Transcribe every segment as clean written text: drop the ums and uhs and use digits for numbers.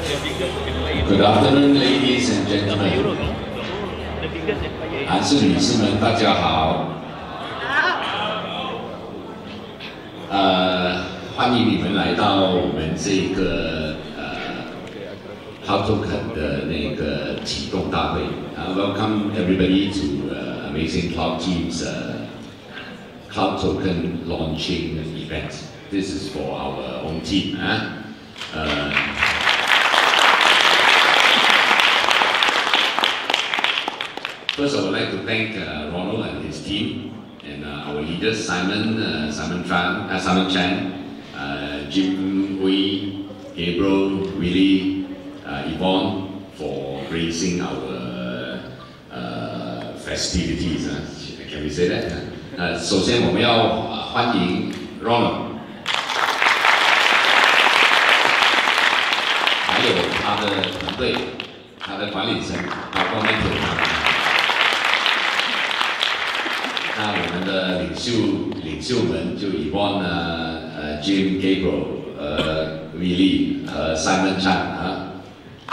Good afternoon, ladies and gentlemen. 男士、女士们，大家好。欢迎你们来到我们这个Cloud Token 的那个启动大会。Welcome everybody to Amazing Cloud Team's Cloud Token launching event. This is for our own team. First, I would like to thank Ronald and his team, and our leaders Simon Chan, Jim Hui, Gabriel, Willie, Yvonne, for gracing our festivities. Can we say that? 首先，我们要欢迎 Ronald， 还有他的团队、他的管理层，包括 mentor。那我们的领袖们就Yvonne Jim Gabriel Willie 和 Simon Chan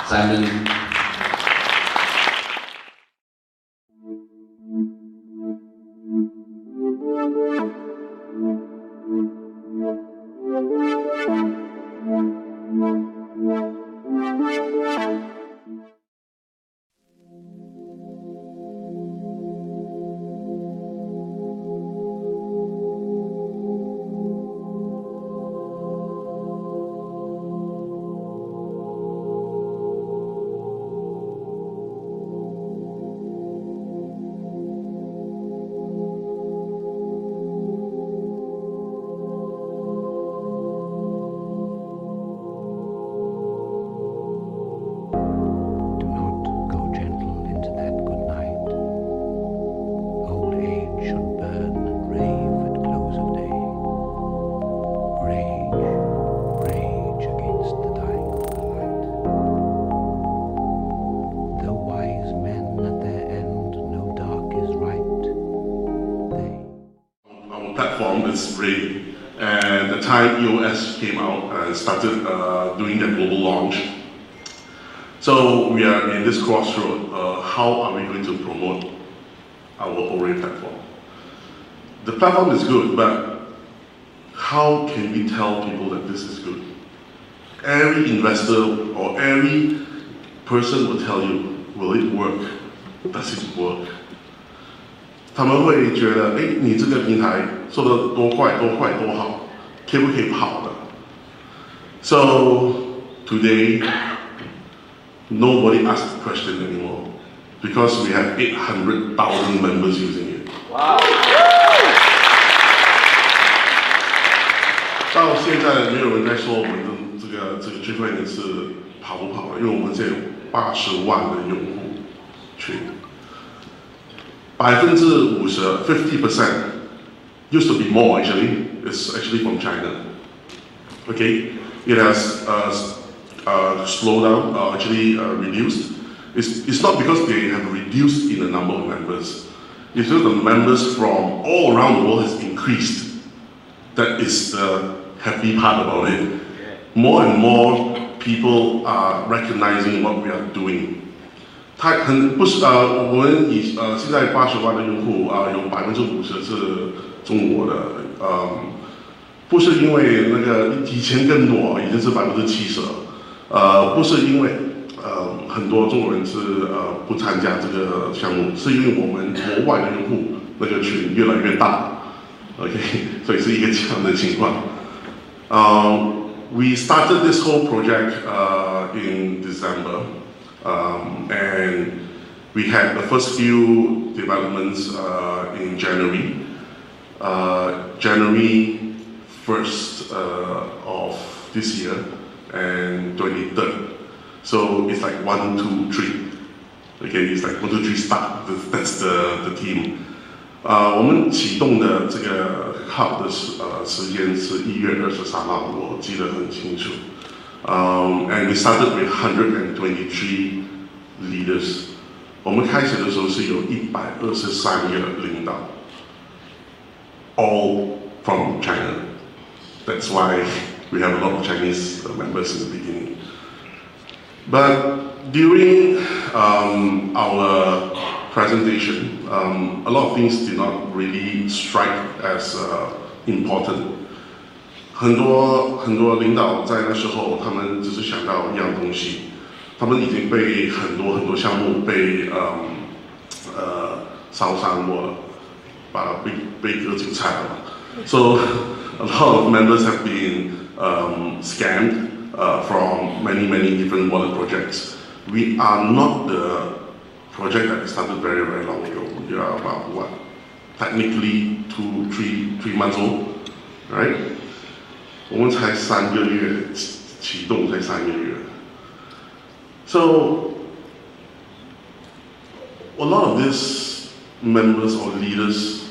Simon。Platform is ready, and the time EOS came out and started doing the global launch. So we are in this crossroad. How are we going to promote our Ore platform? The platform is good, but how can we tell people that this is good? Every investor or every person will tell you, will it work? Does it work? 他们会觉得，你这个平台做得多快多好，可不可以跑的 ？So today, nobody asks the question anymore because we have 800,000 members using it. Wow! 到现在没有人在说我们的这个聚会呢是跑不跑的，因为我们现在有80万的用户群。50% used to be more actually. It's actually from China. Okay, it has slowed down, actually reduced. It's not because they have reduced in the number of members. It's just the members from all around the world has increased. That is the happy part about it. More and more people are recognizing what we are doing. 我们现在80万的用户有50%是中国的，不是因为那个以前更多，已经是70%了，不是因为很多中国人是不参加这个项目，是因为我们国外的用户那个群越来越大 ，OK， 所以是一个这样的情况。We started this whole project in December. And we had the first few developments in January. January 1st of this year and 23rd. So it's like 1, 2, 3. Okay, it's like 1, 2, 3 start. That's the team. 我们启动的这个 hub 的时间是1月23号，我记得很清楚。And we started with 123 leaders. 我们开始的时候是有123个领导 ，all from China. That's why we have a lot of Chinese members in the beginning. But during our presentation, a lot of things did not really strike as important. 很多领导在那时候，他们只是想到一样东西，他们已经被很多项目被烧伤过了，被割韭菜了。So a lot of members have been scammed from many different water projects. We are not the project that started very long ago. We are about what? Technically 3 months old, right? 我们才3个月启动，才3个月。So a lot of these members or leaders,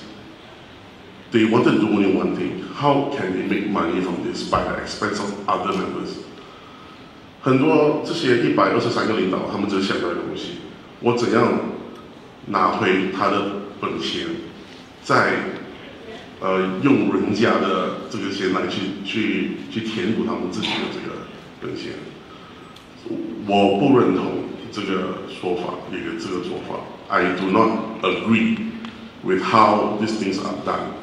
they wanted to do only one thing: how can they make money from this by the expense of other members? 很多这些123个领导，他们只想到一个东西：我怎样拿回他的本钱，再用人家的这个钱来去填补他们自己的这个本钱。我不认同这个说法，这个做法。I do not agree with how these things are done.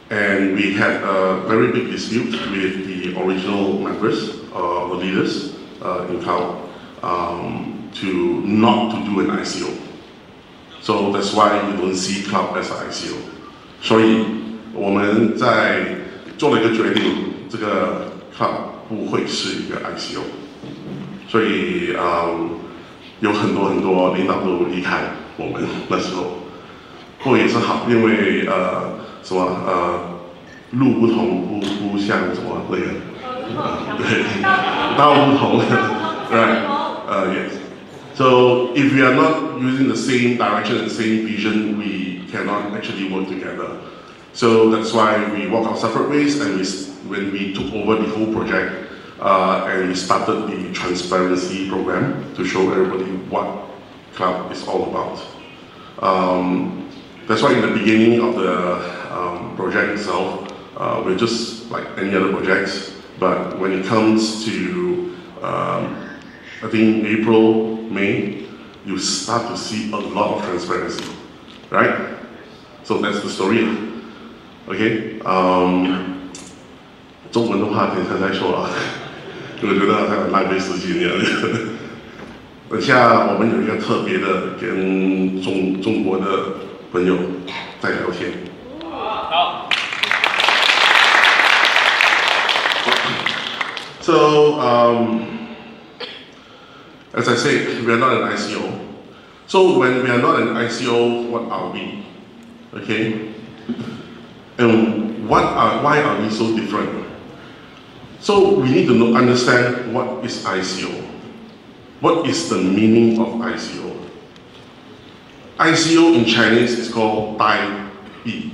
And we had a very big dispute with the original members, the leaders in CLOUD, to not to do an ICO. So that's why you don't see CLOUD as an ICO. 所以我们在做了一个决定，这个 CLOUD 不会是一个 ICO。所以有很多领导都离开我们那时候，不过也是好，因为路不同不像什么那个，对，道不同，right? Yes. So if we are not using the same direction and same vision, we cannot actually work together. So that's why we walk our separate ways, and when we took over the whole project, and we started the transparency program to show everybody what CLOUD is all about. That's why in the beginning of the project itself, we're just like any other projects, but when it comes to, I think April, May, you start to see a lot of transparency, right? So that's the story. Okay? 中文的话等一下再说了，我觉得很浪费时间了。等下我们有一个特别的跟中国的朋友在聊天。好。So, as I said, we are not an ICO. So when we are not an ICO, what are we? Okay? And why are we so different? So we need to understand what is ICO. What is the meaning of ICO? ICO in Chinese is called Dai Bi.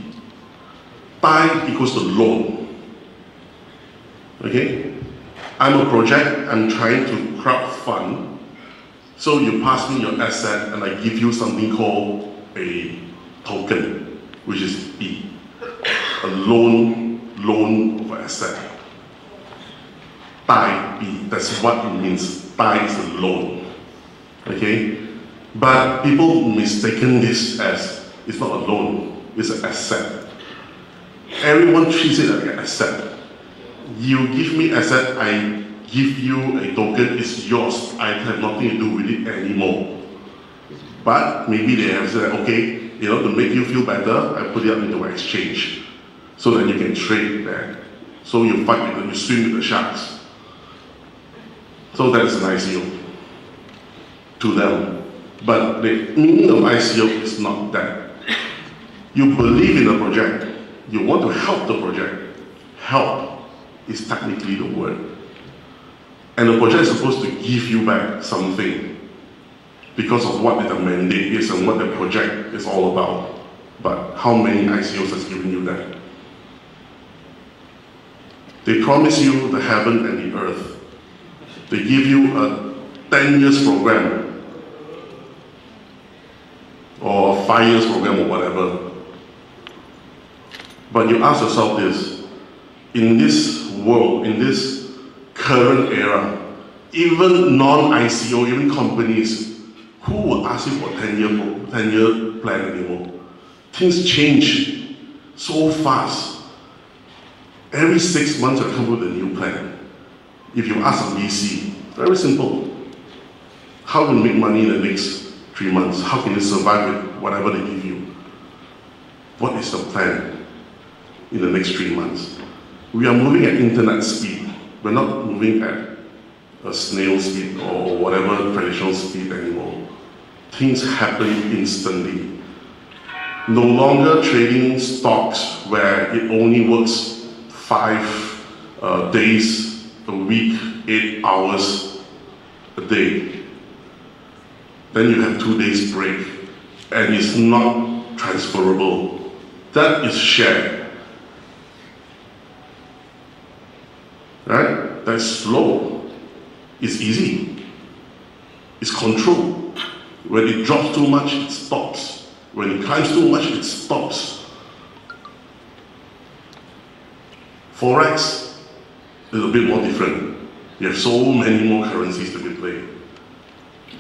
Dai equals to loan. Okay? I'm a project, I'm trying to crowdfund. So you pass me your asset and I give you something called a token, which is B. A loan of an asset. Dai B, that's what it means. Dai is a loan. Okay? But people mistaken this as, it's not a loan, it's an asset. Everyone treats it like an asset. You give me asset, I give you a token, it's yours. I have nothing to do with it anymore. But maybe they have said, okay, to make you feel better, I put it up into an exchange. So that you can trade there. So you fight with them, you swim with the sharks. So that's an ICO to them. But the meaning of ICO is not that. You believe in the project, you want to help the project. Help is technically the word. And the project is supposed to give you back something because of what the mandate is and what the project is all about. But how many ICOs has given you that? They promise you the heaven and the earth. They give you a 10 years program or 5 years program or whatever. But you ask yourself this, in this world, in this current era, even non-ICO, even companies, who will ask you for 10-year plan anymore? Things change so fast. Every 6 months I come with a new plan. If you ask a VC, very simple. How will you make money in the next 3 months? How can you survive with whatever they give you? What is the plan in the next 3 months? We are moving at internet speed. We're not moving at a snail speed or whatever traditional speed anymore. Things happen instantly. No longer trading stocks where it only works 5 days a week, 8 hours a day. Then you have 2 days break, and it's not transferable. That is shared. Right? That's slow. It's easy. It's controlled. When it drops too much, it stops. When it climbs too much, it stops. Forex is a bit more different. You have so many more currencies to be played.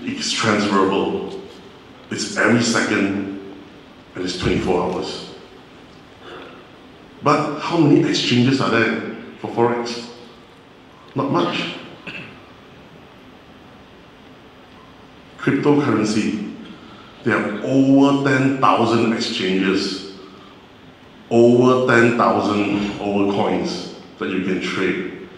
It's transferable. It's every second, and it's 24 hours. But how many exchanges are there for Forex? Not much. Cryptocurrency, there are over 10,000 exchanges, over 10,000 coins that you can trade.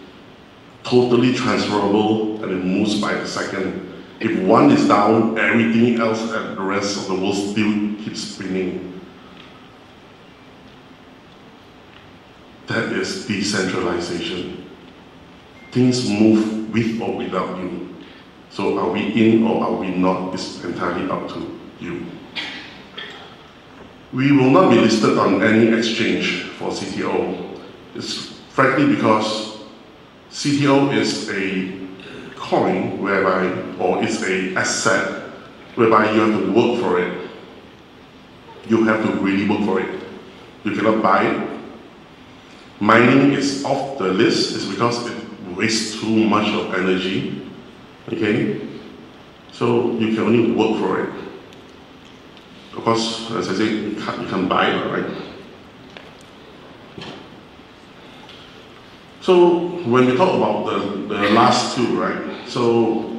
Totally transferable, and it moves by the second. If one is down, everything else and the rest of the world still keeps spinning. That is decentralization. Things move with or without you. So are we in or are we not is entirely up to you. We will not be listed on any exchange for CTO. It's frankly because CTO is a coin whereby, or it's an asset whereby you have to work for it. You have to really work for it. You cannot buy it. Mining is off the list is because it wastes too much of energy. Okay? So you can only work for it. Of course, as I said, you can't buy it, right? So when we talk about the last two, right? So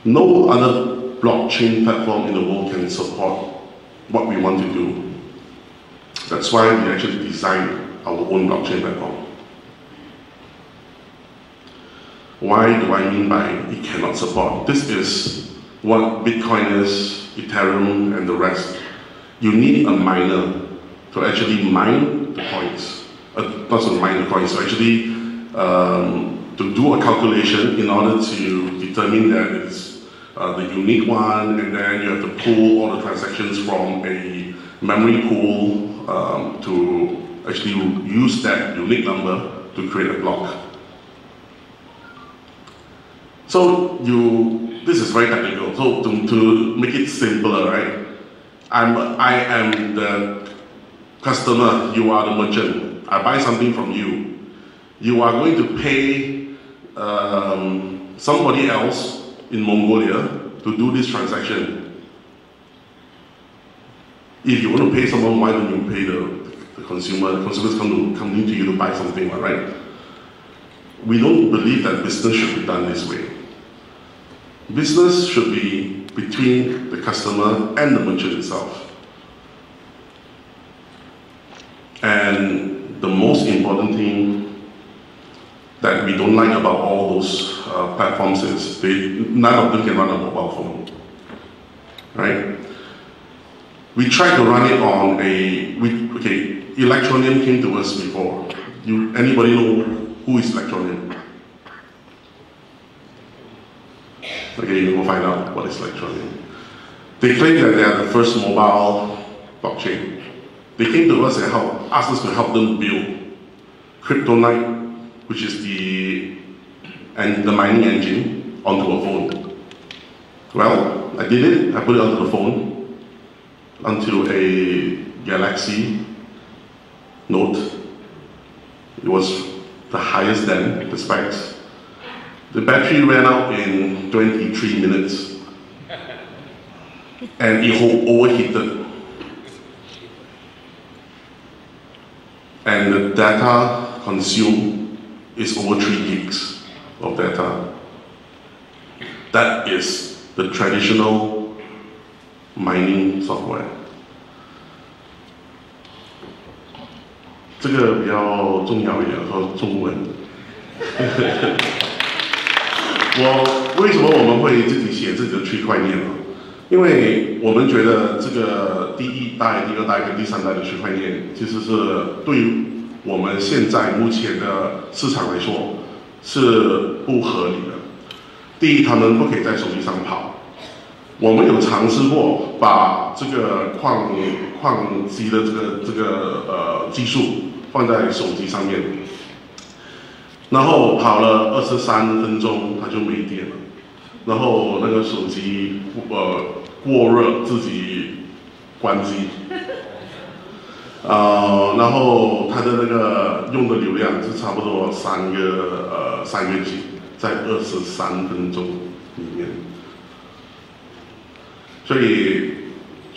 no other blockchain platform in the world can support what we want to do. That's why we actually designed our own blockchain platform. Why do I mean by it cannot support? This is what Bitcoin is, Ethereum, and the rest. You need a miner to actually mine the coins. Not to mine the coins, to actually to do a calculation in order to determine that it's the unique one, and then you have to pull all the transactions from a memory pool to actually use that unique number to create a block. So this is very technical. So to make it simpler, right? I am the customer, you are the merchant. I buy something from you. You are going to pay somebody else in Mongolia to do this transaction. If you want to pay someone, why don't you pay the consumer? The consumers come into you to buy something, right? We don't believe that business should be done this way. Business should be between the customer and the merchant itself. And the most important thing that we don't like about all those platforms is none of them can run a mobile phone, right? We tried to run it on Electronium came to us before. Anybody know who is Electronium? Okay, you go find out what is Electronium. They claim that they are the first mobile blockchain. They came to us and asked us to help them build Kryptonite, which is the mining engine, onto a phone. Well, I did it. I put it onto the phone, onto a Galaxy Note. It was the highest then, the specs. The battery ran out in 23 minutes and it overheated. And the data consumed is over 3 gigs of data. That is the traditional mining software. 这个比较重要一点，说中文。为什么我们会自己写自己的区块链呢？因为我们觉得这个第一代、第二代跟第三代的区块链，其实是对于我们现在目前的市场来说是不合理的。第一，他们不可以在手机上跑。我们有尝试过把这个矿机的这个技术放在手机上面，然后跑了23分钟，它就没电了。然后那个手机过热，自己关机。然后它的那个用的流量是差不多3个 G， 在23分钟里面。所以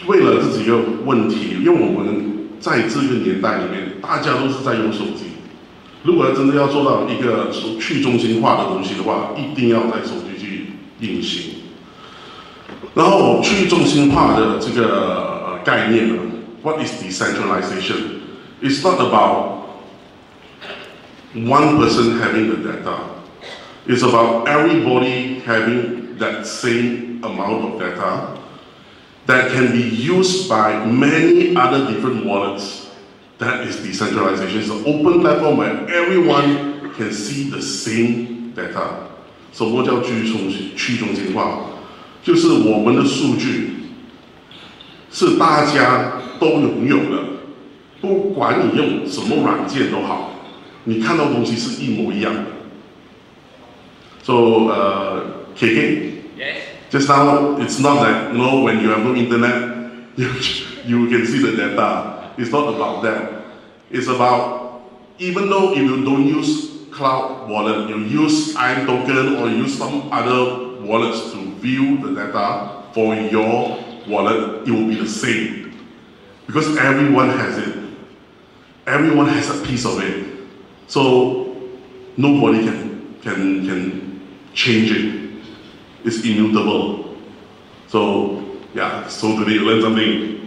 为了这几个问题，因为我们在这个年代里面，大家都是在用手机。如果真的要做到一个去中心化的东西的话，一定要在手机去运行。然后去中心化的这个概念呢 ，What is decentralization? It's not about one person having the data. It's about everybody having that same amount of data that can be used by many other different wallets. That is decentralization. It's an open platform where everyone can see the same data. 什么叫去中心化？就是我们的数据是大家都拥有的，不管你用什么软件都好，你看到东西是一模一样的。So, KK. Yes. Just now, it's not that when you have no internet, you can see the data. It's not about that. It's about, even though if you don't use cloud wallet, you use IAM token or you use some other wallets to view the data for your wallet, it will be the same. Because everyone has it. Everyone has a piece of it. So nobody can change it. It's immutable. So yeah, so today you learned something.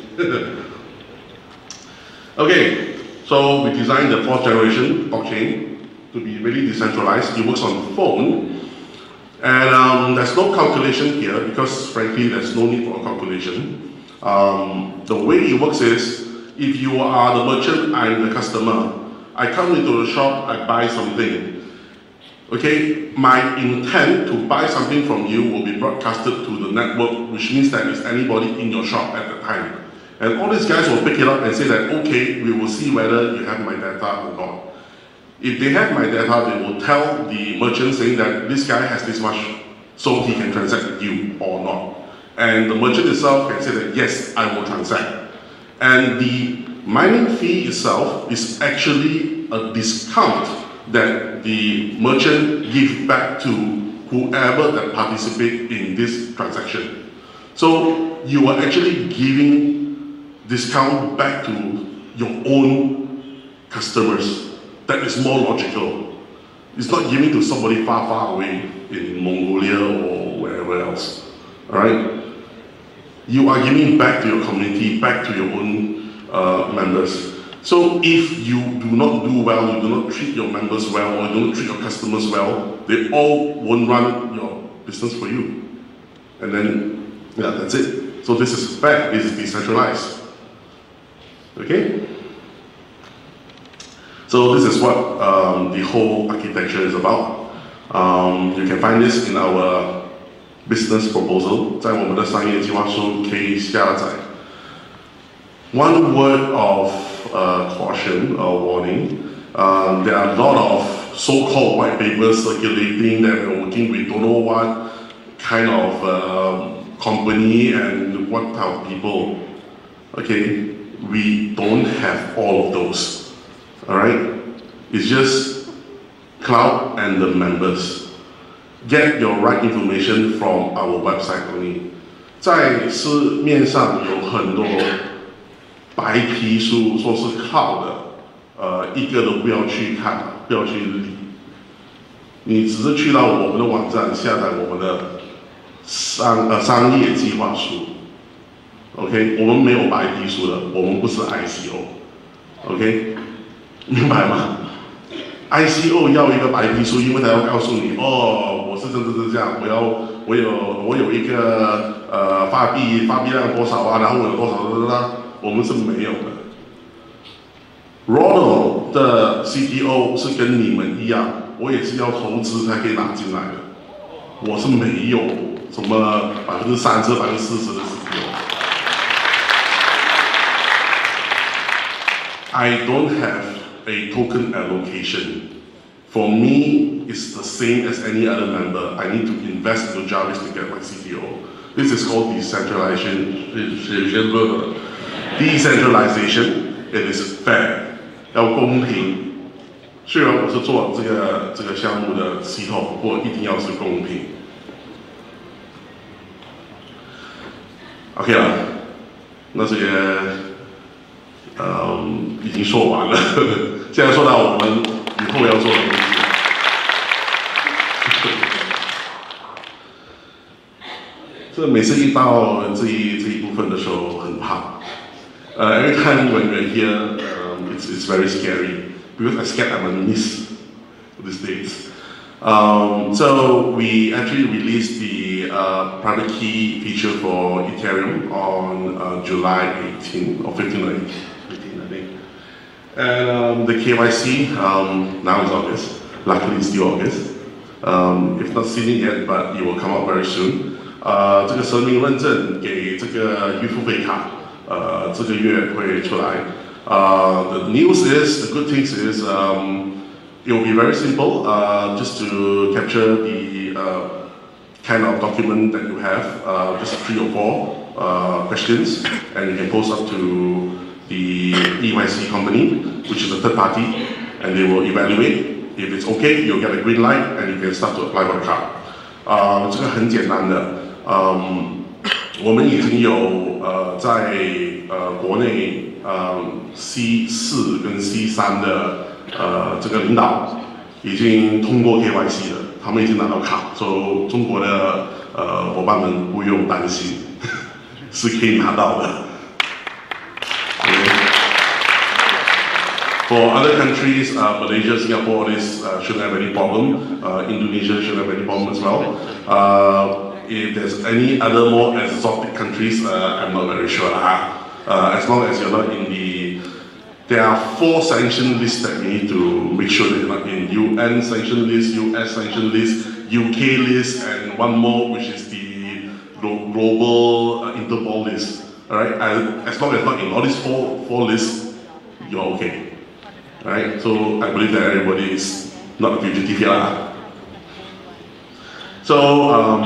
Okay, so we designed the 4th generation blockchain to be really decentralized. It works on phone. And there's no calculation here because frankly there's no need for a calculation. The way it works is, if you are the merchant, I'm the customer. I come into the shop, I buy something. Okay, my intent to buy something from you will be broadcasted to the network, which means that it's anybody in your shop at the time. And all these guys will pick it up and say that, okay, we will see whether you have my data or not. If they have my data, they will tell the merchant saying that this guy has this much, so he can transact with you or not. And the merchant itself can say that, yes, I will transact. And the mining fee itself is actually a discount that the merchant gives back to whoever that participate in this transaction. So you are actually giving discount back to your own customers. That is more logical. It's not giving to somebody far, far away in Mongolia or wherever else. Alright? You are giving back to your community, back to your own members. So if you do not do well, you do not treat your members well, or you don't treat your customers well, they all won't run your business for you. And then, yeah, that's it. So this is fair, this is decentralized. Okay? So this is what the whole architecture is about. You can find this in our business proposal. 在我们的商业计划书可以下载。One word of caution or warning. There are a lot of so-called white papers circulating that we're working with don't know what kind of company and what type of people. Okay, we don't have all of those. Alright? It's just cloud and the members. get your right information from our website only. 在市面上有很多白皮书，说是靠的，一个都不要去看，不要去理。你只是去到我们的网站下载我们的商业计划书。OK， 我们没有白皮书的，我们不是 ICO。OK， 明白吗？ICO 要一个白皮书，因为他要告诉你，哦，我是这样，我有一个发币量多少啊，然后我有多少，我们是没有的。Ronald 的 CTO 是跟你们一样，我也是要投资才可以拿进来的，我是没有什么30%、40%的 CTO。I don't have a token allocation. For me, it's the same as any other member. I need to invest into Jarvis to get my CTO. This is called decentralization. Decentralization. It is fair. 要公平。虽然我是做这个项目的系统，不过一定要是公平。OK 了，那这个。已经说完了，现在说到我们以后要做的东西。这每次一到这一部分的时候，很怕。Every time when we're here, it's very scary because I scared I'm gonna miss these dates. So we actually released the private key feature for Ethereum on July 18 or 15 or 18, I think. And the KYC, now is August. Luckily it's still August. If not seen it yet, but it will come out very soon. 这个实名认证给这个预付费卡，这个月会出来。The news is, the good things is, it will be very simple, just to capture the kind of document that you have, just 3 or 4 questions, and you can post up to the EYC company, which is a third party, and they will evaluate. If it's okay, you'll get a green light, and you can start to apply for the card. 这个很简单的，我们已经有在国内C4跟C3的这个领导已经通过 KYC 了，他们已经拿到卡，所以中国的伙伴们不用担心，是可以拿到的。For other countries, Malaysia, Singapore, this shouldn't have any problem. Indonesia shouldn't have any problem as well. If there's any other more exotic countries, I'm not very sure. As long as you're not in there are 4 sanction lists that you need to make sure that you're not in. UN sanction list, US sanction list, UK list, and one more which is the global Interpol list. Alright, as long as not in all these four lists, you're okay. Alright, so I believe that everybody is not a fugitive here. So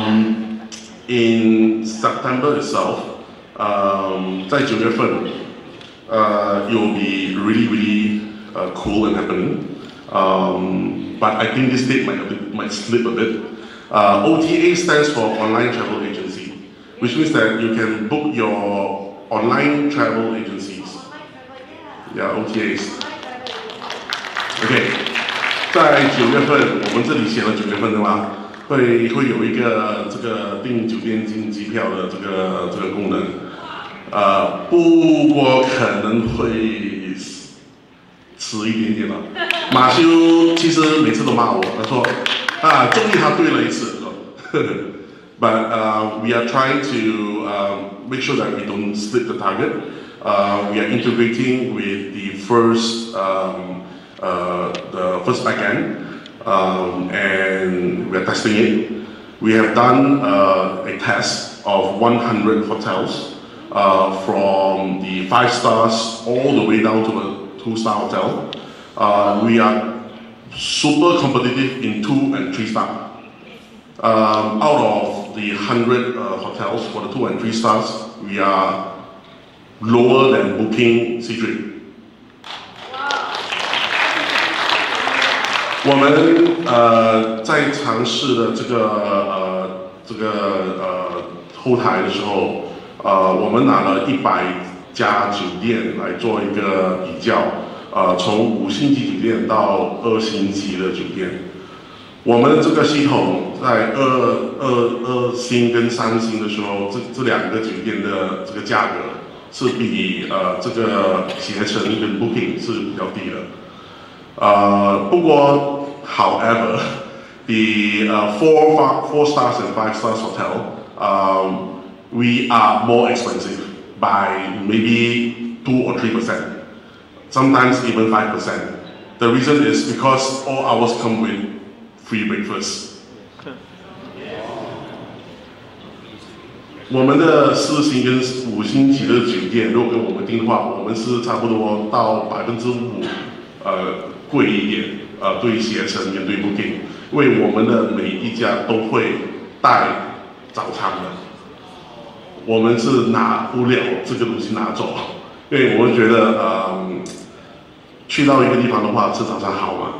in September itself, 在9月份 it will be really cool and happening. But I think this date might slip a bit. OTA stands for Online Travel Agency, which means that you can book your online travel agencies. Yeah, OTAs. OK， 在9月份，我们这里写了9月份的嘛，会有一个这个订酒店、订机票的这个功能。不过可能会迟一点点了。马修其实每次都骂我，他说终于他对了一次。But we are trying to make sure that we don't slip the target. We are integrating with the first backend, and we are testing it. We have done a test of 100 hotels. From the 5 stars all the way down to a 2-star hotel. We are super competitive in 2 and 3 star. Out of the 100 hotels for the 2 and 3 stars, we are lower than Booking, 3. 哇！ Wow. OK， 在9月份，我们这里写了9月份的嘛，会有一个这个订酒店、订机票的这个功能。不过可能会迟一点点了。马修我们在尝试的这个后台的时候，我们拿了100家酒店来做一个比较，从5星级酒店到2星级的酒店。我们这个系统在2星跟3星的时候，这2个酒店的这个价格是比这个携程跟 Booking 是比较低的。不过 ，however， the 4 stars and 5 stars hotel, we are more expensive by maybe 2 or 3%, sometimes even 5%. The reason is because all ours come with free breakfast. 我们的4星跟5星级的酒店，如果跟我们订的话，我们是差不多到5%贵一点，对携程跟对 Booking， 因为我们的每一家都会带早餐的，我们是拿不了这个东西拿走，因为我们觉得去到一个地方的话，吃早餐好嘛。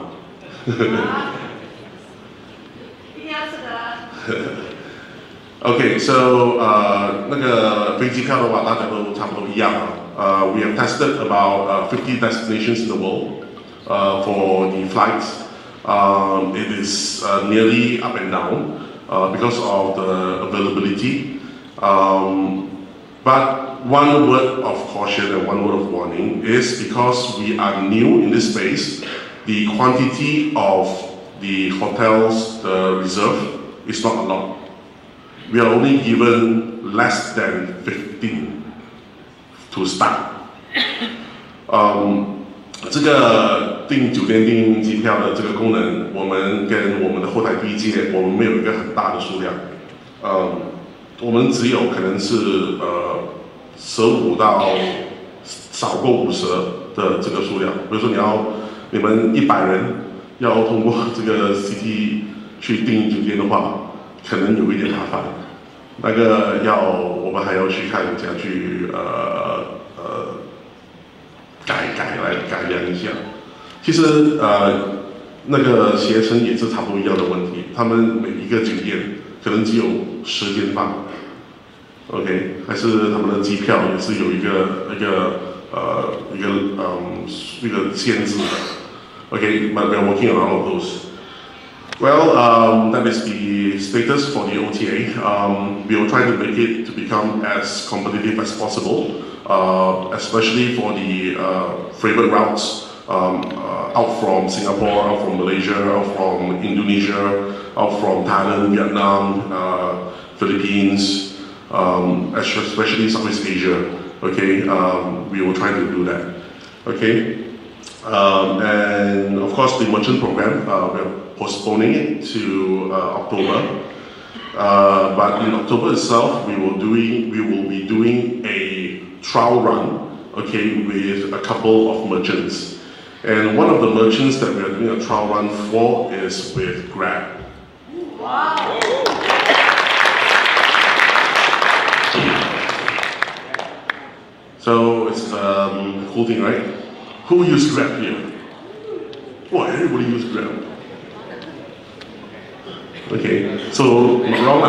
Okay, so 那个飞机票的话，大家都差不多一样啊。We have tested about 50 destinations in the world for the flights. It is nearly up and down because of the availability. But one word of caution and one word of warning is because we are new in this space, the quantity of the hotels, the reserve, is not a lot. We are only given less than 15 to start. 这个订酒店、订机票的这个功能，我们跟我们的后台对接，我们没有一个很大的数量。我们只有可能是15到少过50的这个数量。比如说你们100人要通过这个 CT 去订酒店的话，可能有一点麻烦。那个我们还要去看怎样去改良一下。其实那个携程也是差不多一样的问题，他们每一个酒店可能只有10间房 ，OK， 还是他们的机票也是有一个限制的 ，OK，but we're working on all of those. Well, that is the status for the OTA. We will try to make it to become as competitive as possible, especially for the favorite routes out from Singapore, out from Malaysia, out from Indonesia, out from Thailand, Vietnam, Philippines, especially Southeast Asia. Okay, we will try to do that. Okay, and of course the merchant program, we're postponing it to October. But in October itself, we will be doing a trial run, okay, with a couple of merchants. And one of the merchants that we are doing a trial run for is with Grab. Wow. So it's a cool thing, right? Who uses Grab here? Well, everybody uses Grab. Okay, so wrong.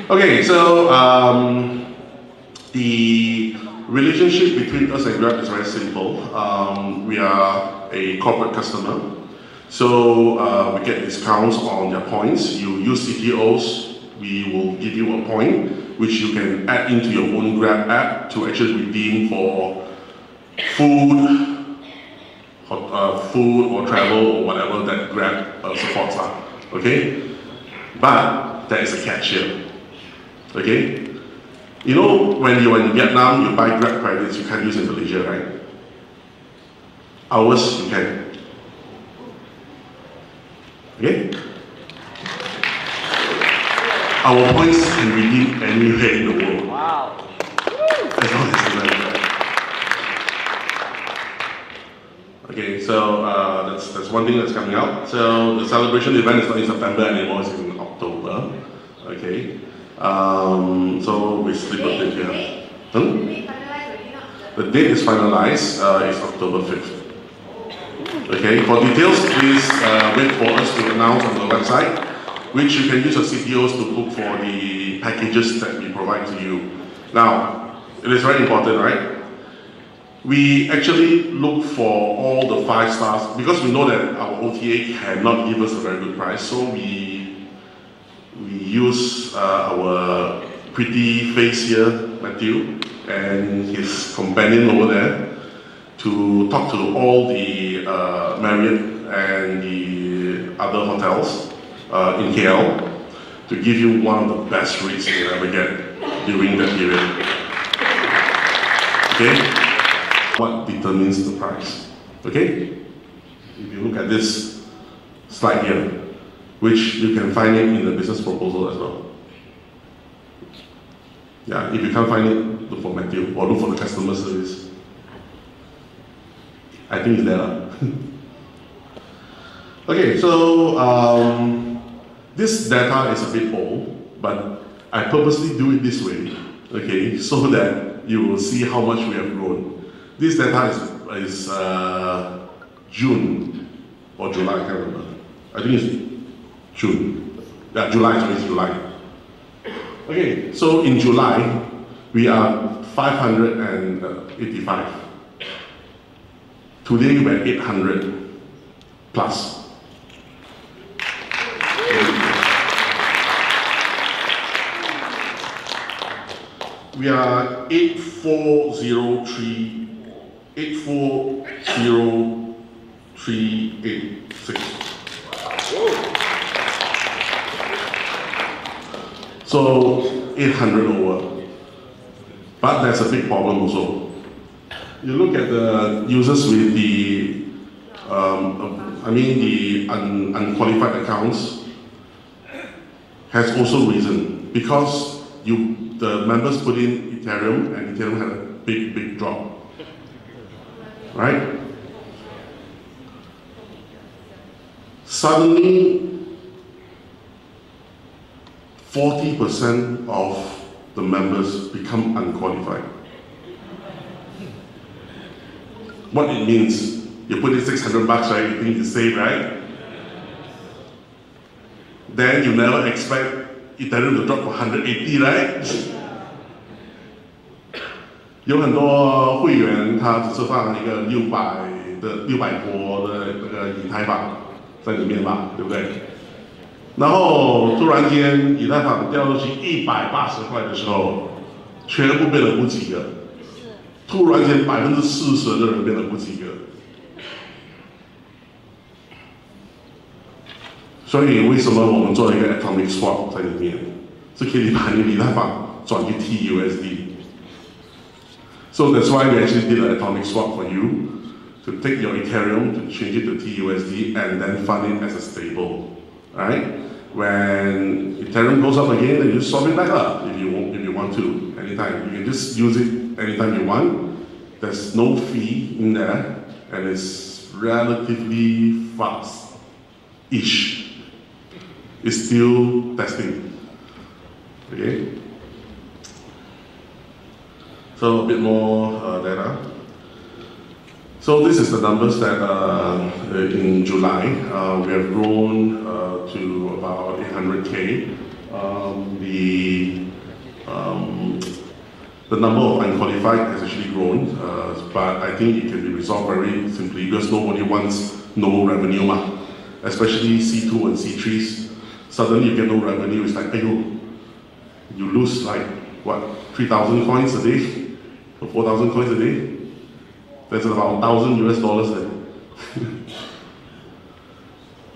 Okay, so the relationship between us and Grab is very simple. We are a corporate customer, so we get discounts on their points. You use CTOs, we will give you a point, which you can add into your own Grab app to actually redeem for food or travel or whatever that Grab supports. Okay, but there is a catch here. Okay, you know when you're in Vietnam, you buy Grab credits you can't use in Malaysia, right? Ours you can. Okay, our points can redeem anywhere in the world. Wow. As long as you like that. Okay, so that's one thing that's coming out. So the celebration event is not in September anymore; it's in October. Okay, so we split it here. The date is finalized. It's October 5th. Okay, for details, please wait for us to announce on the website, which you can use your CTOs to book for the packages that we provide to you. Now, it is very important, right? We actually look for all the 5 stars because we know that our OTA cannot give us a very good price, so we use our pretty face here, Matthew, and his companion over there to talk to all the Marriott and the other hotels in KL to give you one of the best rates you'll ever get during that period. Okay? What determines the price? Okay? If you look at this slide here, which you can find it in the business proposal as well. Yeah, if you can't find it, look for Matthew or look for the customer service. I think it's there. Okay, so this data is a bit old, but I purposely do it this way, okay, so that you will see how much we have grown. This data is June or July, I can't remember. I think it's June. Yeah, July, sorry, it's July. Okay, so in July, we are 585. Today, we're 800 plus. We are 840386. So 800 over. But there's a big problem also. You look at the users with the, the unqualified accounts has also risen because the members put in Ethereum and Ethereum had a big drop. Right? Suddenly, 40% of the members become unqualified. What it means, you put in 600 bucks, right? You think it's safe, right? Then you never expect Ethereum to drop for 180, right? 有很多会员他只是放一个600多的那个以太坊在里面嘛，对不对？然后突然间以太坊掉落去180块的时候，全部变得不及格。突然间40%的人变得不及格。所以为什么我们做了一个 atomic swap 在里面，是可以把你以太坊转去 TUSD。So that's why we actually did an atomic swap for you to take your Ethereum to change it to TUSD and then fund it as a stable, right? When Ethereum goes up again, then you swap it back up if you want to, anytime. You can just use it anytime you want. There's no fee in there, and it's relatively fast-ish. It's still testing, okay? So a bit more data. So this is the numbers that in July we have grown to about 800K. The number of unqualified has actually grown, but I think it can be resolved very simply because nobody wants no revenue, especially C2 and C3s. Suddenly you get no revenue, it's like, you lose like, what, 3,000 coins a day? Or 4,000 coins a day? That's about $1,000 US there.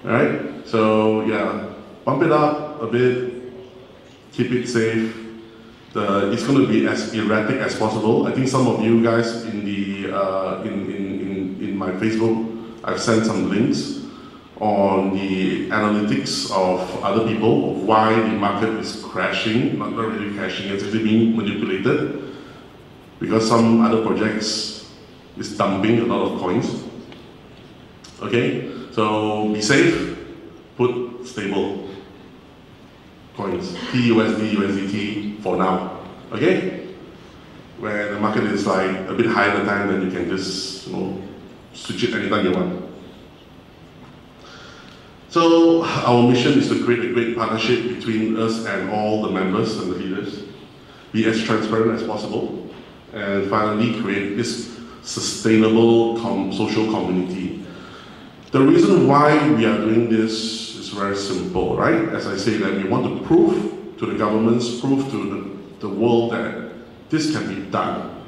Alright, so yeah, bump it up a bit, keep it safe. It's going to be as erratic as possible. I think some of you guys in the in my Facebook, I've sent some links on the analytics of other people of why the market is crashing, not really crashing, it's actually being manipulated because some other projects is dumping a lot of coins. Okay, so be safe, put stable coins, TUSD, USDT for now. Okay, where the market is like a bit higher the time, then you can just switch it anytime you want. So our mission is to create a great partnership between us and all the members and the leaders, be as transparent as possible, and finally create this sustainable social community. The reason why we are doing this is very simple, right? As I say, that we want to prove to the governments, prove to the world that this can be done.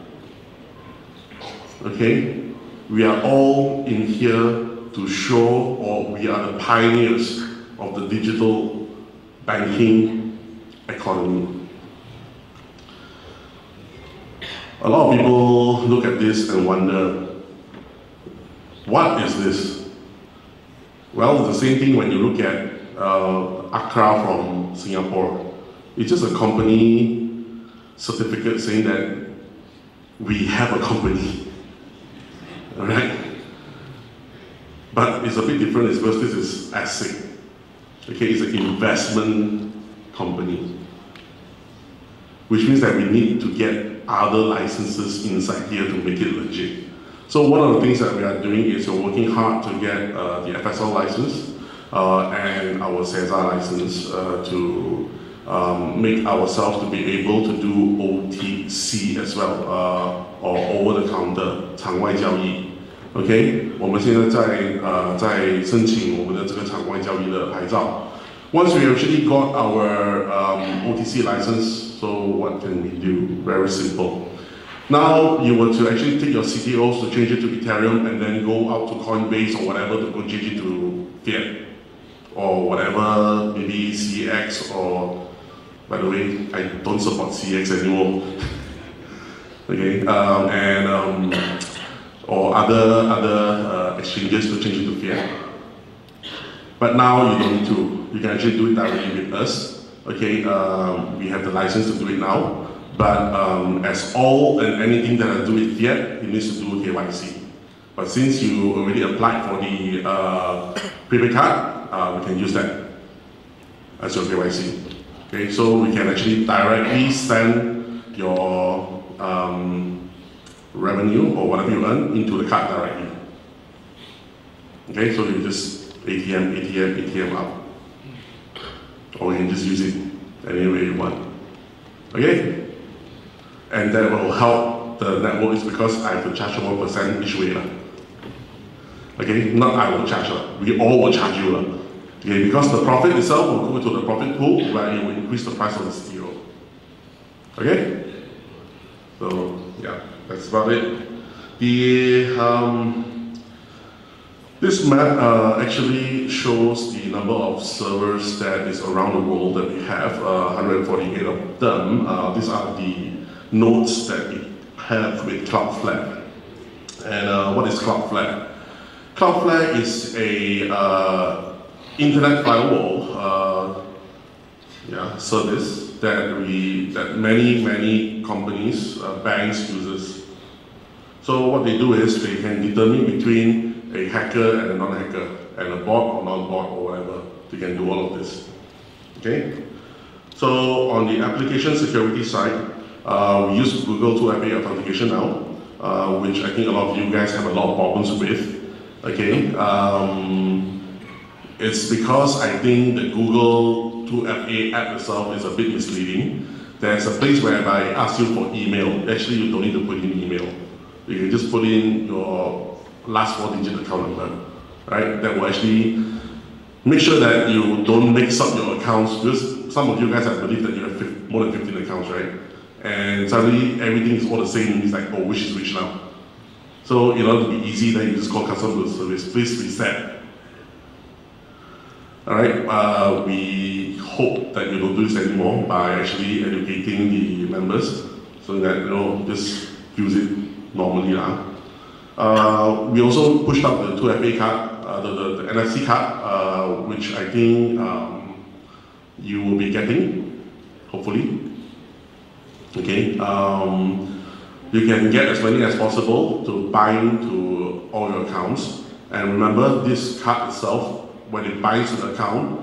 Okay? We are all in here to show, or we are the pioneers of the digital banking economy. A lot of people look at this and wonder, what is this? Well, it's the same thing when you look at Accra from Singapore. It's just a company certificate saying that we have a company, all right? But it's a bit different because this is ASIC. Okay, it's an investment company, which means that we need to get other licenses inside here to make it legit. So one of the things that we are doing is we're working hard to get the FSL license and our CESA license to make ourselves to be able to do OTC as well, or over-the-counter 场外交易。OK， 我们现在在申请我们的这个场外交易的牌照。Once we actually got our OTC license, so what can we do? Very simple. Now you were to actually take your CTOs to change it to Ethereum and then go out to Coinbase or whatever to go change it to Fiat or whatever, maybe CX or, by the way, I don't support CX anymore. Okay, or other exchanges to change it to Fiat. But now you don't need to. You can actually do it directly with us. Okay, we have the license to do it now. But as all and anything that I do with Fiat, it needs to do KYC. But since you already applied for the prepaid card, we can use that as your KYC. Okay, so we can actually directly send your revenue or whatever you earn into the card directly. Okay, so you just ATM out. Or you can just use it any way you want. Okay? And that will help the network is because I have to charge 1% each way. Okay, not I will charge, we all will charge you. Okay, because the profit itself will go to the profit pool where it will increase the price of the CTO. Okay? So, yeah. That's about it. This map actually shows the number of servers that is around the world that we have, 148 of them. These are the nodes that we have with Cloudflare. And what is Cloudflare? Cloudflare is a internet firewall service that many companies, banks uses. So what they do is they can determine between a hacker and a non-hacker, and a bot or non-bot or whatever. They can do all of this. Okay. So on the application security side, we use Google 2FA authentication now, which I think a lot of you guys have a lot of problems with. Okay. It's because I think the Google 2FA app itself is a bit misleading. There's a place whereby it asks you for email. Actually, you don't need to put in email. You can just put in your last 4-digit account number, right? That will actually make sure that you don't mix up your accounts, because some of you guys, I believe that you have more than 15 accounts, right? And suddenly everything is all the same. It's like, oh, which is which now? So in order to be easy, then you just call customer service, please reset. All right, we hope that you don't do this anymore by actually educating the members so that just use it normally. We also pushed out the 2FA card, the NFC card, which I think you will be getting, hopefully. Okay, you can get as many as possible to bind to all your accounts. And remember, this card itself, when it binds to the account,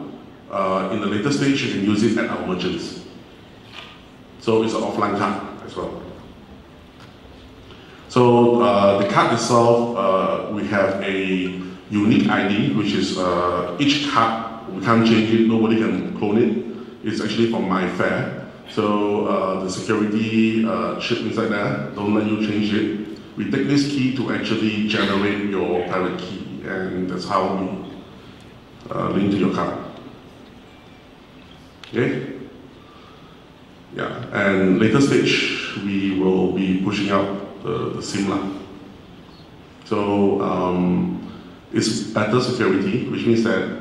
in the later stage, you can use it at our merchants. So it's an offline card as well. So the card itself, we have a unique ID, which is each card, we can't change it, nobody can clone it. It's actually from my fare. So the security chip inside there, don't let you change it. We take this key to actually generate your private key, and that's how we link to your card. Okay? Yeah, and later stage, we will be pushing out the SIM lock. So it's better security, which means that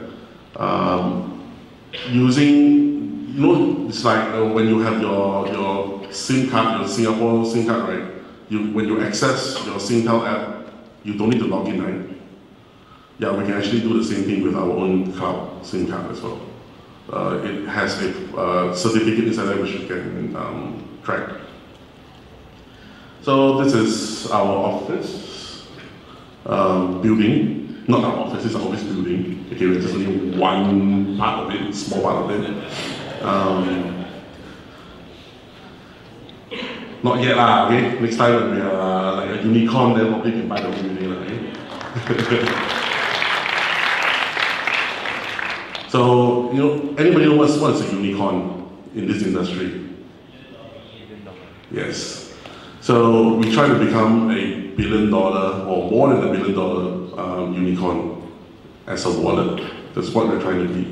using, you know, it's like when you have your SIM card, your Singapore SIM card, right? When you access your Singtel app, you don't need to log in, right? Yeah, we can actually do the same thing with our own cloud SIM card as well. It has a certificate inside there which you can track. So this is our office building. Not our office, it's our office building. Okay, we're just only one part of it, small part of it. Not yet lah, okay? Next time when we are like a unicorn, then probably can buy the whole building, okay? So, you know, anybody know what's a unicorn in this industry? Yes. So we try to become $1 billion or more than $1 billion unicorn as a wallet. That's what we're trying to be.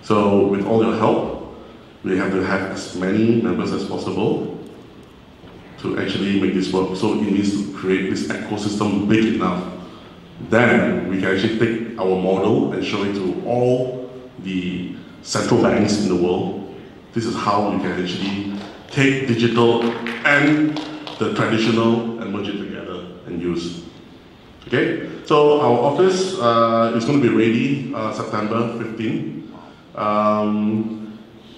So with all your help, we have to have as many members as possible to actually make this work. So it needs to create this ecosystem big enough. Then we can actually take our model and show it to all the central banks in the world. This is how we can actually take digital and the traditional and merge it together and use. Okay, so our office is going to be ready September 15.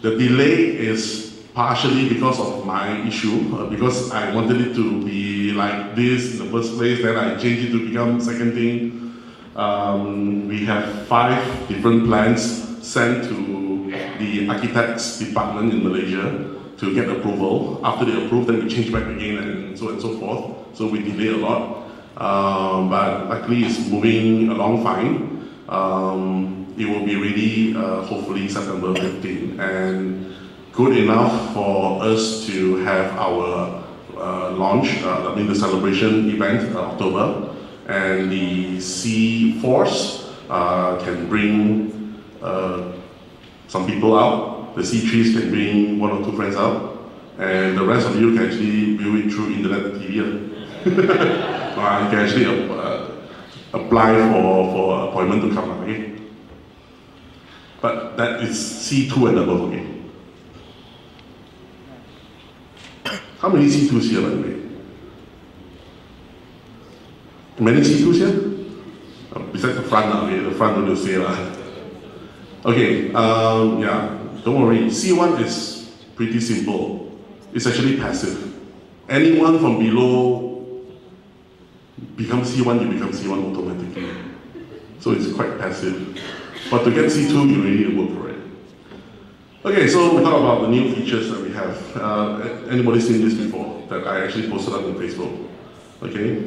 The delay is partially because of my issue, because I wanted it to be like this in the first place, then I changed it to become second thing. We have 5 different plans sent to the architects department in Malaysia to get approval. After they approve, then we change back again and so forth. So we delay a lot, but luckily it's moving along fine. It will be ready hopefully September 15, and good enough for us to have our launch, the celebration event October, and the C Force can bring some people out, the C3s can bring 1 or 2 friends out, and the rest of you can actually view it through internet TV. You can actually apply for appointment to come, okay? But that is C2 and above, okay? How many C2s here, by the way? Many C2s here? Besides the front, okay, the front don't say lah. Okay, yeah, don't worry. C1 is pretty simple. It's actually passive. Anyone from below becomes C1, you become C1 automatically. So it's quite passive. But to get C2, you really need to work for it. Okay, so we talk about the new features that we have. Anybody seen this before? That I actually posted up on Facebook. Okay?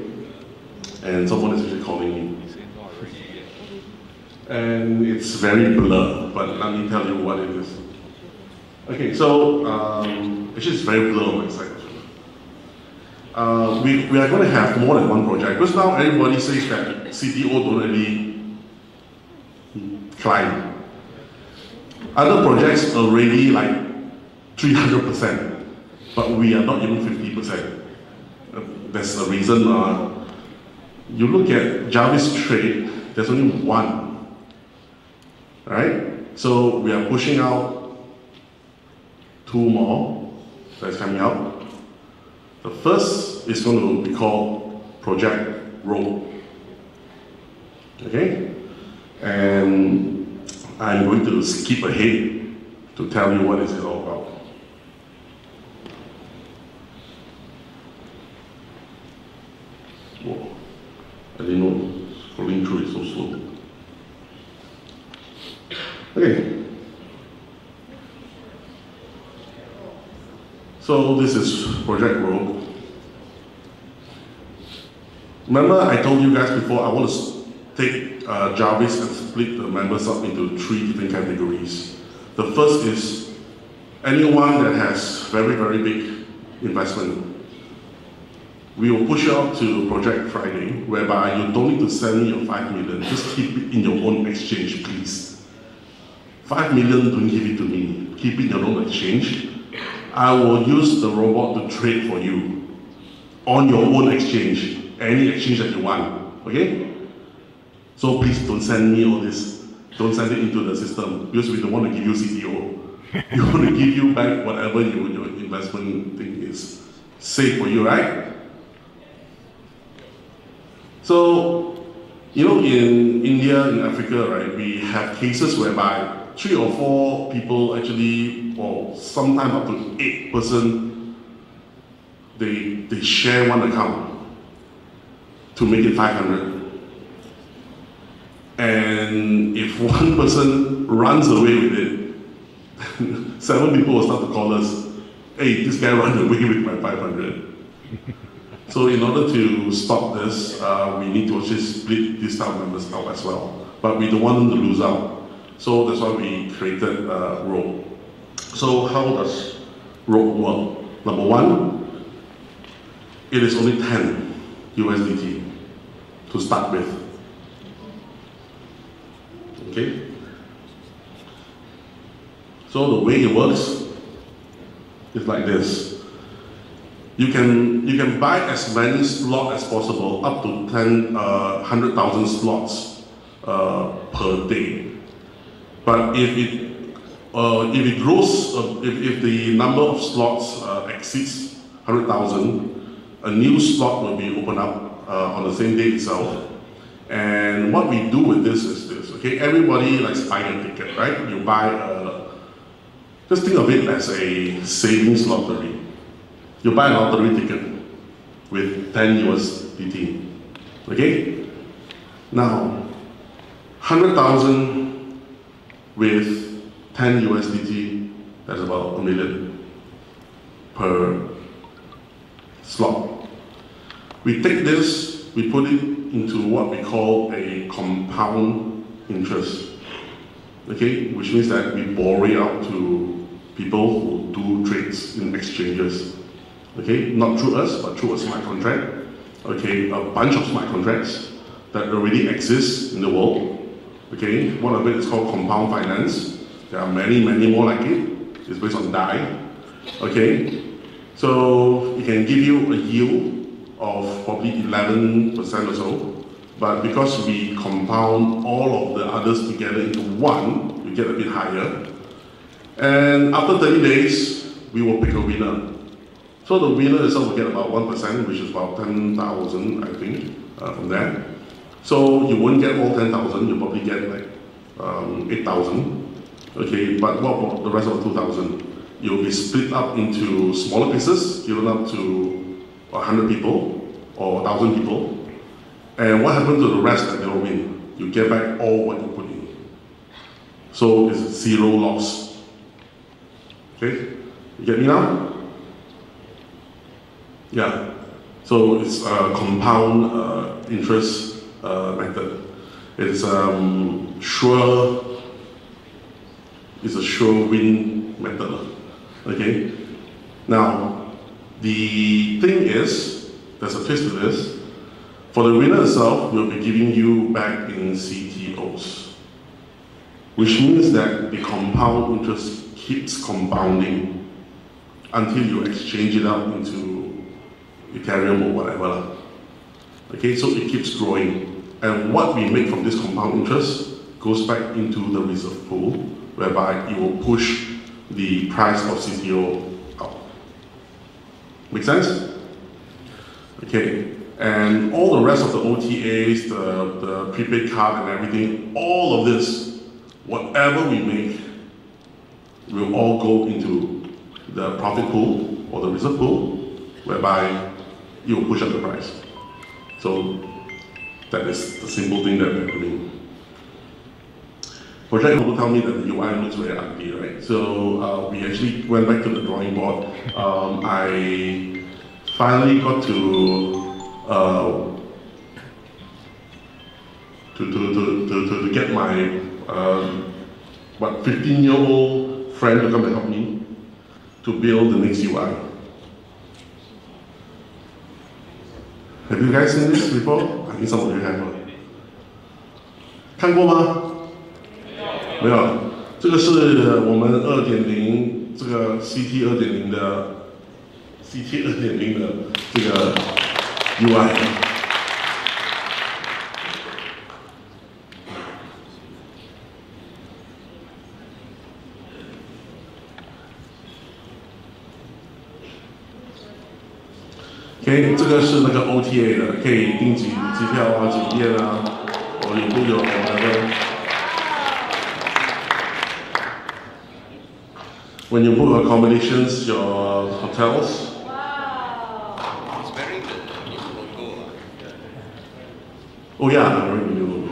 And someone is actually calling me. And it's very blur, but let me tell you what it is. Okay, so actually it's very blur on my side. We are going to have more than one project, because now everybody says that CTO don't really climb. Other projects are already like 300%, but we are not even 50%. There's a reason. You look at Jarvis Trade, there's only one. Right? So we are pushing out 2 more that's coming out. The first is going to be called Project Road. Okay? And I'm going to skip ahead to tell you what is it all about. Whoa. I didn't know scrolling through is so slow. Okay. So this is Project Rogue. Remember I told you guys before I want to take Jarvis and split the members up into 3 different categories. The first is anyone that has very, very big investment. We will push you out to Project Friday, whereby you don't need to send me your 5 million, just keep it in your own exchange, please. 5 million, don't give it to me, keep it in your own exchange. I will use the robot to trade for you on your own exchange, any exchange that you want, okay? So please don't send me all this, don't send it into the system, because we don't want to give you CTO. We want to give you back whatever your investment thing is. Safe for you, right? So, you know, in India, in Africa, right, we have cases whereby 3 or 4 people actually, or sometimes up to 8 person, they share one account to make it 500. And if one person runs away with it, 7 people will start to call us, hey, this guy ran away with my 500. So in order to stop this, we need to actually split these type of members out as well. But we don't want them to lose out. So that's why we created Rope. So how does Rope work? Number 1, it is only 10 USDT to start with. Okay? So the way it works is like this. You can buy as many slots as possible, up to 100,000 slots per day. But if it grows, if the number of slots exceeds 100,000, a new slot will be opened up on the same day itself. And what we do with this is this, okay? Everybody likes buying a ticket, right? You buy just think of it as a savings lottery. You buy a lottery ticket with 10 USDT, okay? Now, 100,000 with 10 USDT, that's about $1 million per slot. We take this, we put it into what we call a compound interest, okay? Which means that we borrow it out to people who do trades in exchanges. Okay, not through us, but through a smart contract. Okay, a bunch of smart contracts that already exist in the world. Okay, one of it is called compound finance. There are many, many more like it. It's based on DAI. Okay, so it can give you a yield of probably 11% or so. But because we compound all of the others together into one, we get a bit higher. And after 30 days, we will pick a winner. So the winner itself will get about 1%, which is about 10,000, I think, from there. So you won't get all 10,000, you'll probably get like 8,000. Okay, but what about the rest of the 2,000? You'll be split up into smaller pieces, given up to 100 people or 1,000 people. And what happens to the rest that they don't win? You get back all what you put in. So it's 0 loss. Okay, you get me now? Yeah, so it's a compound interest method. It's it's a sure win method. Okay. Now, the thing is, there's a twist to this. For the winner itself, we'll be giving you back in CTOs, which means that the compound interest keeps compounding until you exchange it out into Ethereum or whatever. Okay, so it keeps growing. And what we make from this compound interest goes back into the reserve pool, whereby it will push the price of CTO up. Make sense? Okay, and all the rest of the OTAs, the prepaid card and everything, all of this, whatever we make, will all go into the profit pool or the reserve pool, whereby you will push up the price. So that is the simple thing that we're doing. Project people tell me that the UI looks very ugly, right? So we actually went back to the drawing board. I finally got to to get my 15-year-old friend to come and help me to build the next UI. Have you guys seen this before? I think some of you have. 看过吗？没有。这个是我们2.0这个 CT 2.0的 CT 2.0的这个 UI。OK， 这个是那个 OTA 的，可以订机票啊、酒店啊，也都有那个。When you book accommodations, your hotels. Wow. It's wearing the new logo. Oh yeah, I'm wearing the new logo.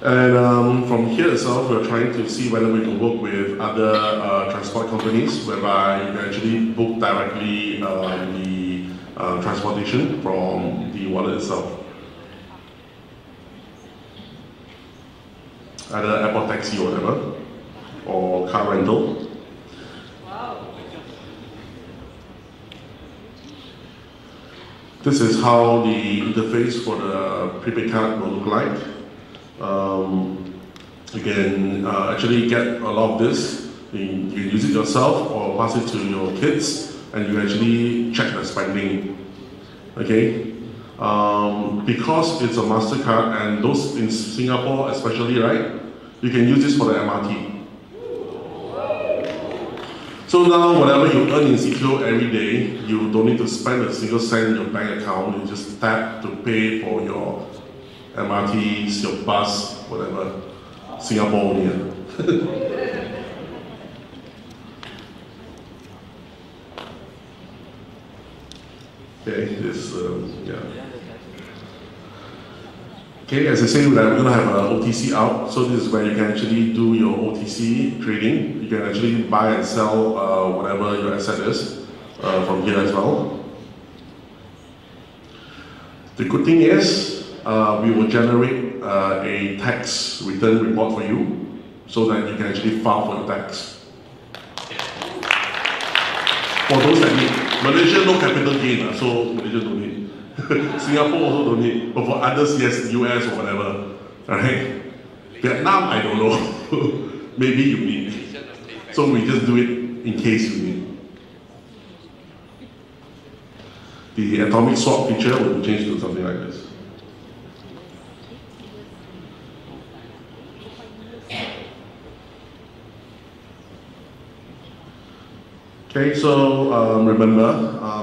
And from here itself, we're trying to see whether we can work with other transport companies, whereby you can actually book directly the transportation from the wallet itself. Either airport taxi or whatever, or car rental. Wow. This is how the interface for the prepaid card will look like. You can actually get a lot of this. You can use it yourself or pass it to your kids, and you actually check the spending. Okay. Because it's a MasterCard, and those in Singapore especially, right? You can use this for the MRT. So now, whatever you earn in CTO every day, you don't need to spend a single cent in your bank account. You just tap to pay for your MRTs, your bus, whatever. Singapore only. Okay, this, yeah. Okay, as I say, we're going to have an OTC out. So this is where you can actually do your OTC trading. You can actually buy and sell whatever your asset is from here as well. The good thing is, we will generate a tax return report for you so that you can actually file for your tax. For those that need, Malaysia no capital gain, so Malaysia don't need. Singapore also don't need, but for others, yes, US or whatever. Alright? Vietnam, I don't know. Maybe you need. So we just do it in case you need. The atomic swap feature will be changed to something like this. Okay, so remember,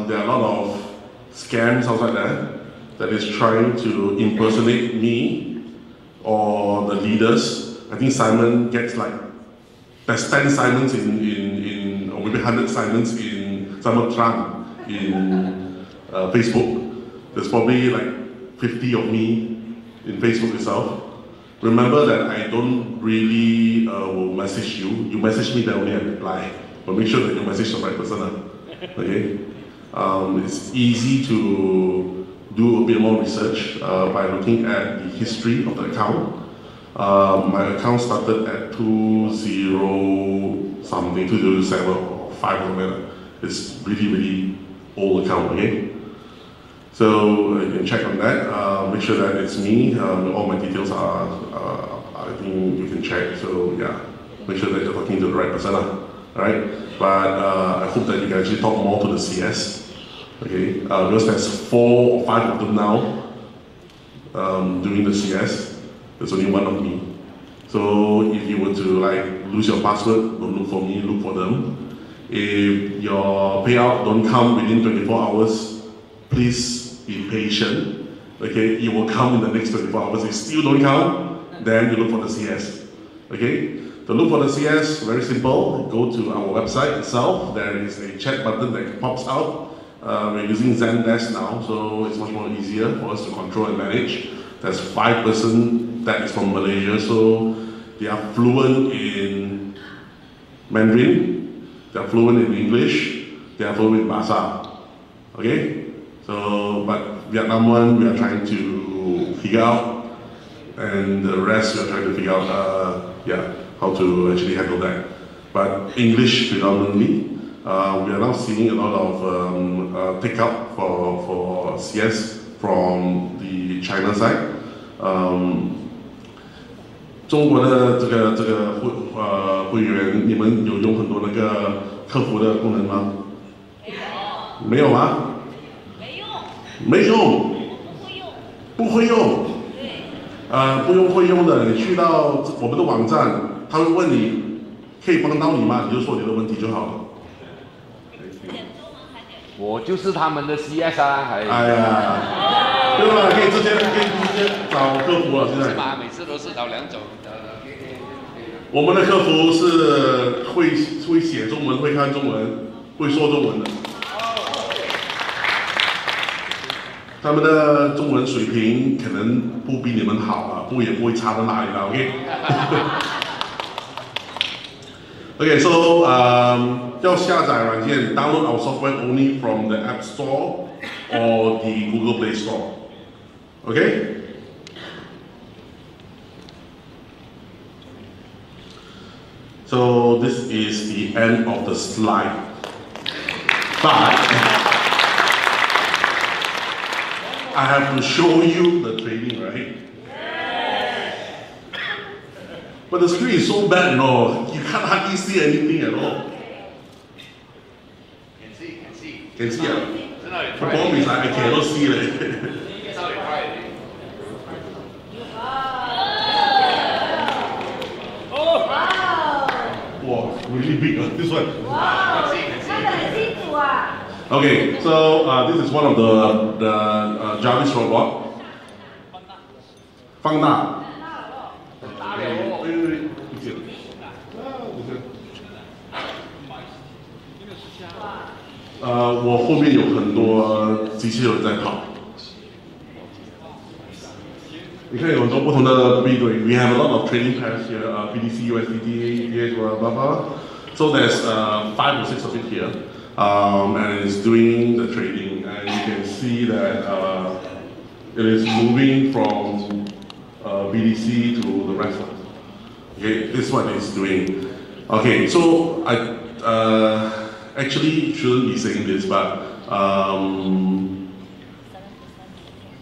there are a lot of scams outside there that is trying to impersonate me or the leaders. I think Simon gets like, there's 10 Simons in or maybe 100 Simons in Simon Tran in Facebook. There's probably like 50 of me in Facebook itself. Remember that I don't really will message you. You message me, then only I reply. But make sure that you message the right person. Okay? It's easy to do a bit more research by looking at the history of the account. My account started at 20 something, 2007 or 5 or whatever. It's really old account, okay? So you can check on that. Make sure that it's me. All my details are, I think you can check. So yeah, make sure that you're talking to the right person. Alright? But I hope that you can actually talk more to the CS. Okay, because there's 4 or 5 of them now doing the CS. There's only one of me. So if you were to like lose your password, don't look for me, look for them. If your payout don't come within 24 hours, please be patient. Okay, it will come in the next 24 hours. If still don't come, then you look for the CS. Okay, to look for the CS, very simple. Go to our website itself. There is a chat button that pops out. We're using Zendesk now, so it's much more easier for us to control and manage. There's 5 person that is from Malaysia, so they are fluent in Mandarin, they are fluent in English, they are fluent in Bahasa. Okay? So, but Vietnam one we are trying to figure out, and the rest we are trying to figure out, how to actually handle that. But English predominantly, we are now seeing a lot of take-up for CS from the China side. 中国的这个会员，你们有用很多那个客服的功能吗？没有吗？没用，不会用。不用会用的，你去到我们的网站，他会问你可以帮到你吗？你就说你的问题就好了。我就是他们的 CS 啊，还。哎呀，对吧？可以直接找客服了，现在。是吗？每次都是找2种。我们的客服是会写中文、会看中文、会说中文的。他们的中文水平可能不比你们好啊，也不会差到哪里了 ，OK？ Okay, so 要下载软件 ，download our software only from the App Store or the Google Play Store. Okay? So this is the end of the slide. But I have to show you the training, right? But the screen is so bad, you can't hardly see anything at all. Can see, The problem is I cannot see it. Wow, really big, this one. Okay, so this is one of the Jarvis robot. 放大。我后面有很多机器人在跑。你看有很多不同的币队 ，we have a lot of trading pairs here, BTC, USDT, ETH, blah blah blah. So there's 5 or 6 of it here, and it's doing the trading, and you can see that it is moving from BTC to the rest of it. Okay, this is what it's doing. Okay, so I actually shouldn't be saying this, but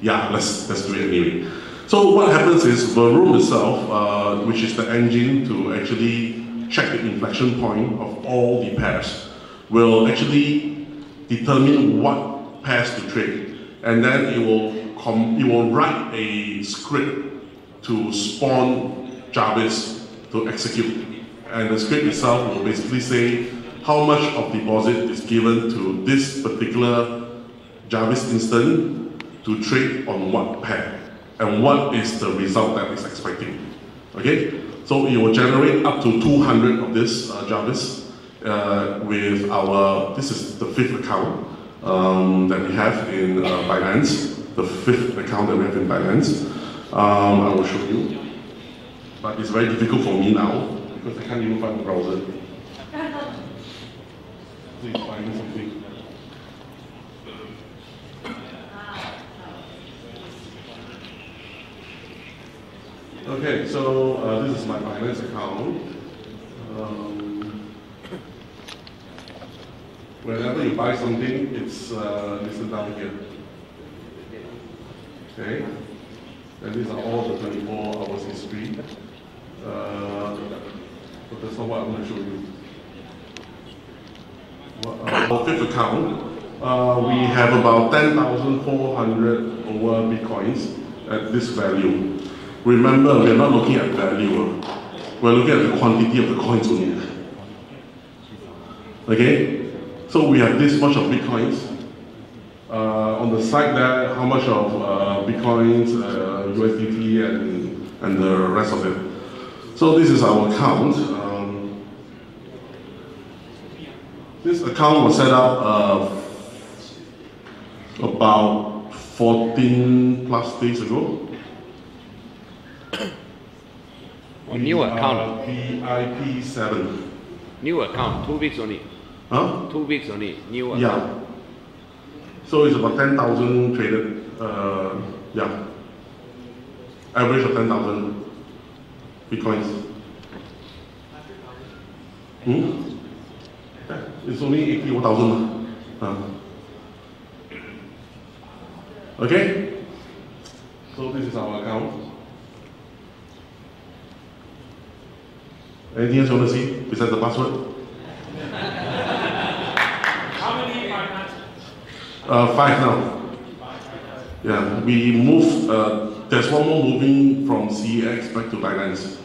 yeah, let's do it anyway. So what happens is the room itself, which is the engine to actually check the inflection point of all the pairs, will actually determine what pairs to trade, and then it will write a script to spawn Jarvis to execute, and the script itself will basically say how much of deposit is given to this particular Jarvis instant to trade on what pair, and what is the result that it's expecting. Okay, so it will generate up to 200 of this Jarvis with our, this is the 5th account that we have in Binance, the 5th account that we have in Binance. I will show you, but it's very difficult for me now because I can't even find the browser. Please find something. Okay, so this is my Binance account. Whenever you buy something, it's listed down here. Okay, and these are all the 24 hours history. But that's not what I'm going to show you. Our 5th account, we have about 10,400 over Bitcoins at this value. Remember, we're not looking at value. We're looking at the quantity of the coins only. Okay? So we have this much of Bitcoins. On the side there, how much of Bitcoins, USDT, and the rest of it. So this is our account. This account was set up about 14 plus days ago. A new account. VIP7. New account, 2 weeks only. Huh? 2 weeks only, new account. Yeah. So it's about 10,000 traded, yeah. Average of 10,000 Bitcoins. Yeah, it's only 81,000. Okay? So this is our account. Anything else you want to see besides the password? How many partners? 5 now. Yeah, we move, there's one more moving from CEX back to Binance.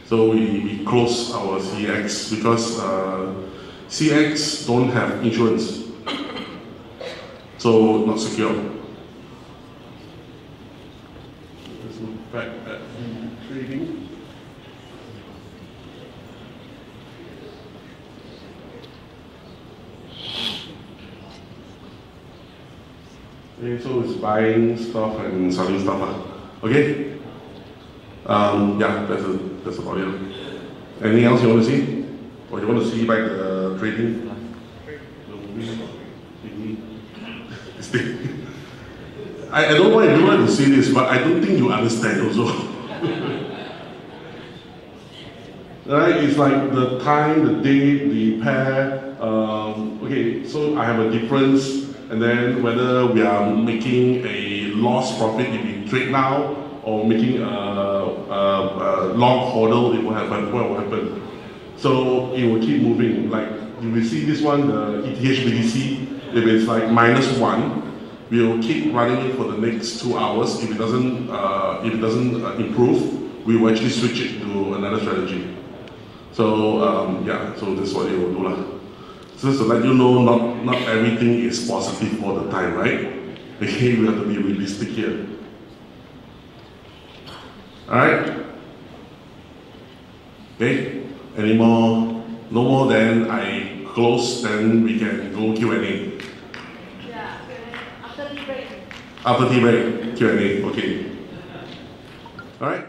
So we close our CEX because CEX don't have insurance. So not secure. Let's look back at the trading. Okay, so it's buying stuff and selling stuff. Okay? Yeah, that's about it. Anything else you want to see? Or you want to see back the trading? I don't know why you want to see this, but I don't think you understand also. Right? It's like the time, the date, the pair. Okay, so I have a difference. And then whether we are making a loss profit if we trade now, or making a long hodl, it will happen. So it will keep moving. Like you will see this one, the ETH BTC, if it's like -1, we will keep running it for the next 2 hours. If it doesn't improve, we will actually switch it to another strategy. So yeah, so that's what it will do lah. Just to let you know, not everything is positive all the time, right? Okay, we have to be realistic here. Alright? Okay? Any more? No more, then I close, then we can go Q&A. Yeah, after tea break. After tea break, Q&A, okay. Alright?